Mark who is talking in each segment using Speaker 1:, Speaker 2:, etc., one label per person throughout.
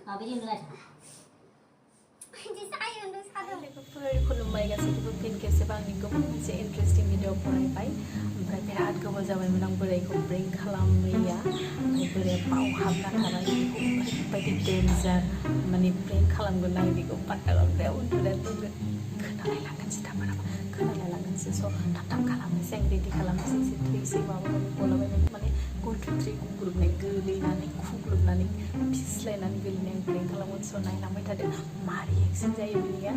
Speaker 1: बिदि उन्दुबाय था
Speaker 2: खुलुमबाय गासैखौबो फिन खेबसेबा आंनि गोबां मोनसे इन्टारेस्टिं भिडिअ फरायबाय ओमफ्राय बिराद गोबाव जाबायमोन आं बोरायखौ ब्रेक खालामैया ओमफ्राय बोराया बाव हाबना थानानै बेखौ ओरैबायदि डेन्जार माने ब्रेक खालामगोन आं बेखौ पात्ता खालामग्राया उन्दुनाया खोनालायलांगोनसो थाबा खोनालायलांगोनसो स' थाब थाब खालामनोसै आं रेडि खालामनोसै एसे थैसै माबा माबि गलाबायनानै माने गथुथ्रि गुग्रुबनाय गोलैनानै खुग्लुबनानै फिस्लायनानै गोलैनाय आं ब्रेक खालामगोन स' नायलांबाय थादो मारै एक्सन जायो बिनिया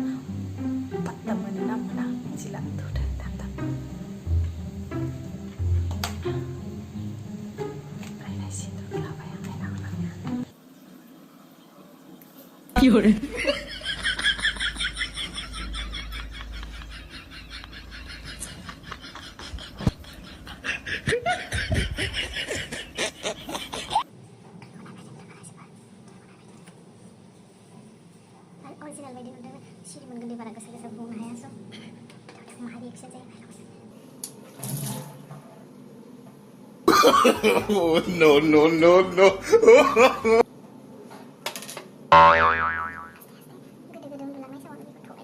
Speaker 2: पात्ता मोनो ना मोना मिथिला थुदो थाब थाब रायलायसै लाबाय आं नायलांनाया
Speaker 1: original bayi udah sih menggede pada kesel-kesel bunga ya so mahal eksen saya
Speaker 3: Oh, no, no, no, no.
Speaker 1: gede-gede udah lama sih orang ikut coba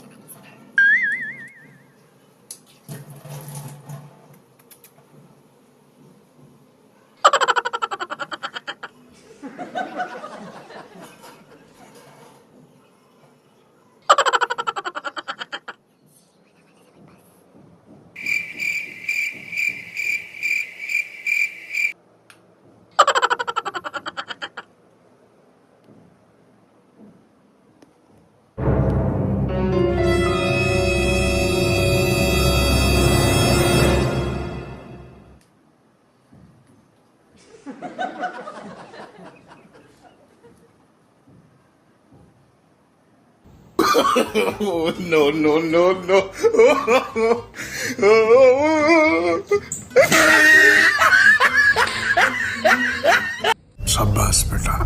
Speaker 3: Oh, no, no, no, no.
Speaker 4: शाबाश बेटा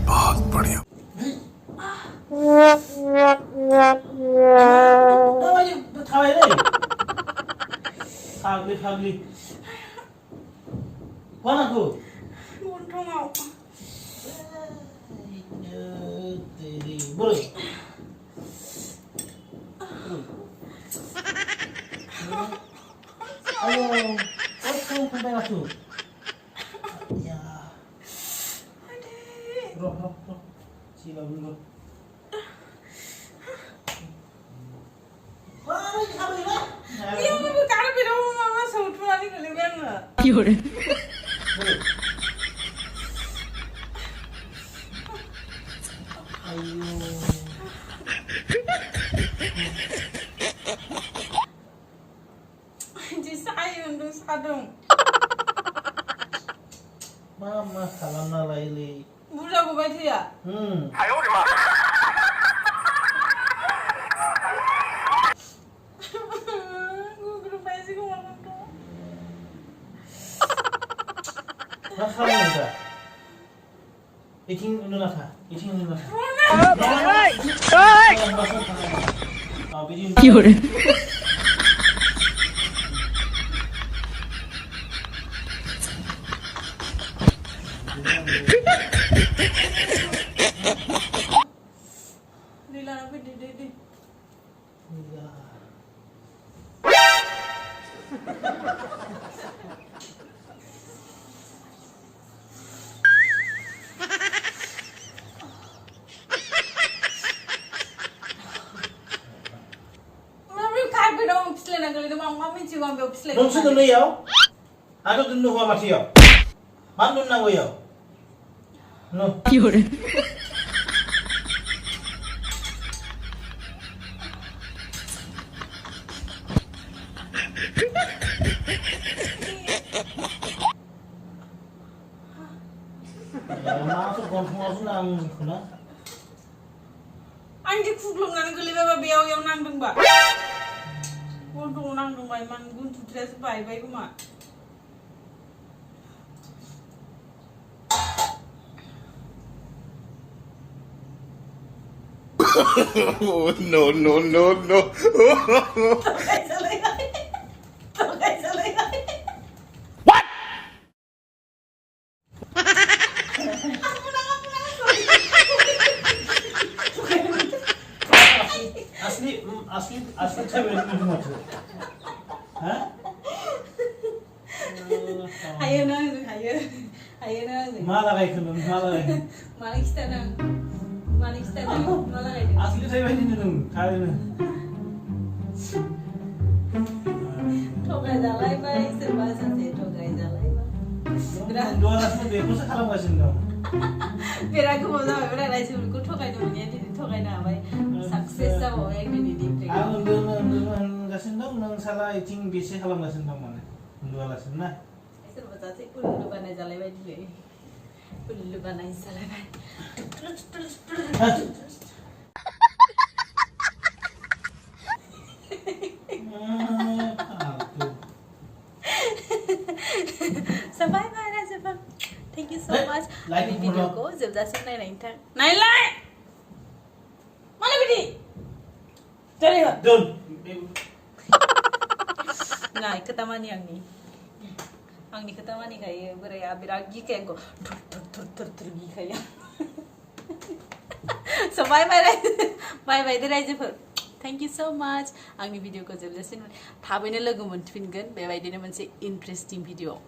Speaker 4: बहुत बढ़िया
Speaker 5: Hagli. Mana aku?
Speaker 2: Untung
Speaker 5: Boleh. Ayo, kau sampai aku. Ya. Roh. Sila dulu.
Speaker 2: Iya, mau cara beda mama sautu lagi kalian nggak?
Speaker 5: Ayo.
Speaker 2: Jadi saya untuk sadung.
Speaker 5: Mama kalana laili.
Speaker 2: Budak gue baca ya?
Speaker 3: Ayo, di mana?
Speaker 5: Nakal enggak? Iking udah nakal.
Speaker 2: Lila apa di.
Speaker 5: Nonsu dulu ya? Aku dulu gua mati ya? Mandu nanggo ya? No. Masuk konfirmasi nang kuna.
Speaker 2: Anjing sebelum nang geli beba biau yang nang deng ba. Untung nang deng ba man gun tu dress bai kuma.
Speaker 3: Oh, no, no, no, no.
Speaker 2: What?
Speaker 5: असली टाइम नुदों माथो हा
Speaker 2: हायो ना आंजों हायो ना आंजों
Speaker 5: मा लागायखो नों मा लागायखो
Speaker 2: मानो खिथानो मा लागायदों
Speaker 5: असली टाइम बायदि नुदों थारैनो
Speaker 2: थगाय जालायबाय सोरबा सासे थगाय जालायबाय
Speaker 5: उन्दुआलासिनो बेखौसो खालामगासिनो दं
Speaker 2: बिराद गोबाव जाबायमोन आरो रायजोफोरखौ थगायनो मोनैया दिनै थगायनो हाबाय साक्सेस जाबावबाय आं दिनैनिफ्राय
Speaker 5: आं उन्दुनो होनगासिनो दं नों साला इथिं बेसे खालामगासिनो दं माने उन्दुआलासिनो ना
Speaker 2: सोरबा सासे उल्लु बानाय जालायबाय दिनै उल्लु बानाय जालायबाय So bye bye रायजोफोर Thank you so much आंनि भिडिअखौ जोबजासिम नायनायनि थाखाय नायलाय मालाय बिदि जरै हो
Speaker 5: दोन
Speaker 2: नाय खोथा मानि आंनि खोथा मानिखायो बोराया बिराद गिखायो आंखौ थुर गिखायो So bye bye दे रायजोफोर Thank you so much आंनि भिडिअखौ जोबजासिम थाबैनो लोगो मोनफिनगोन बेबायदिनो मोनसे इन्टारेस्टिं भिडिअ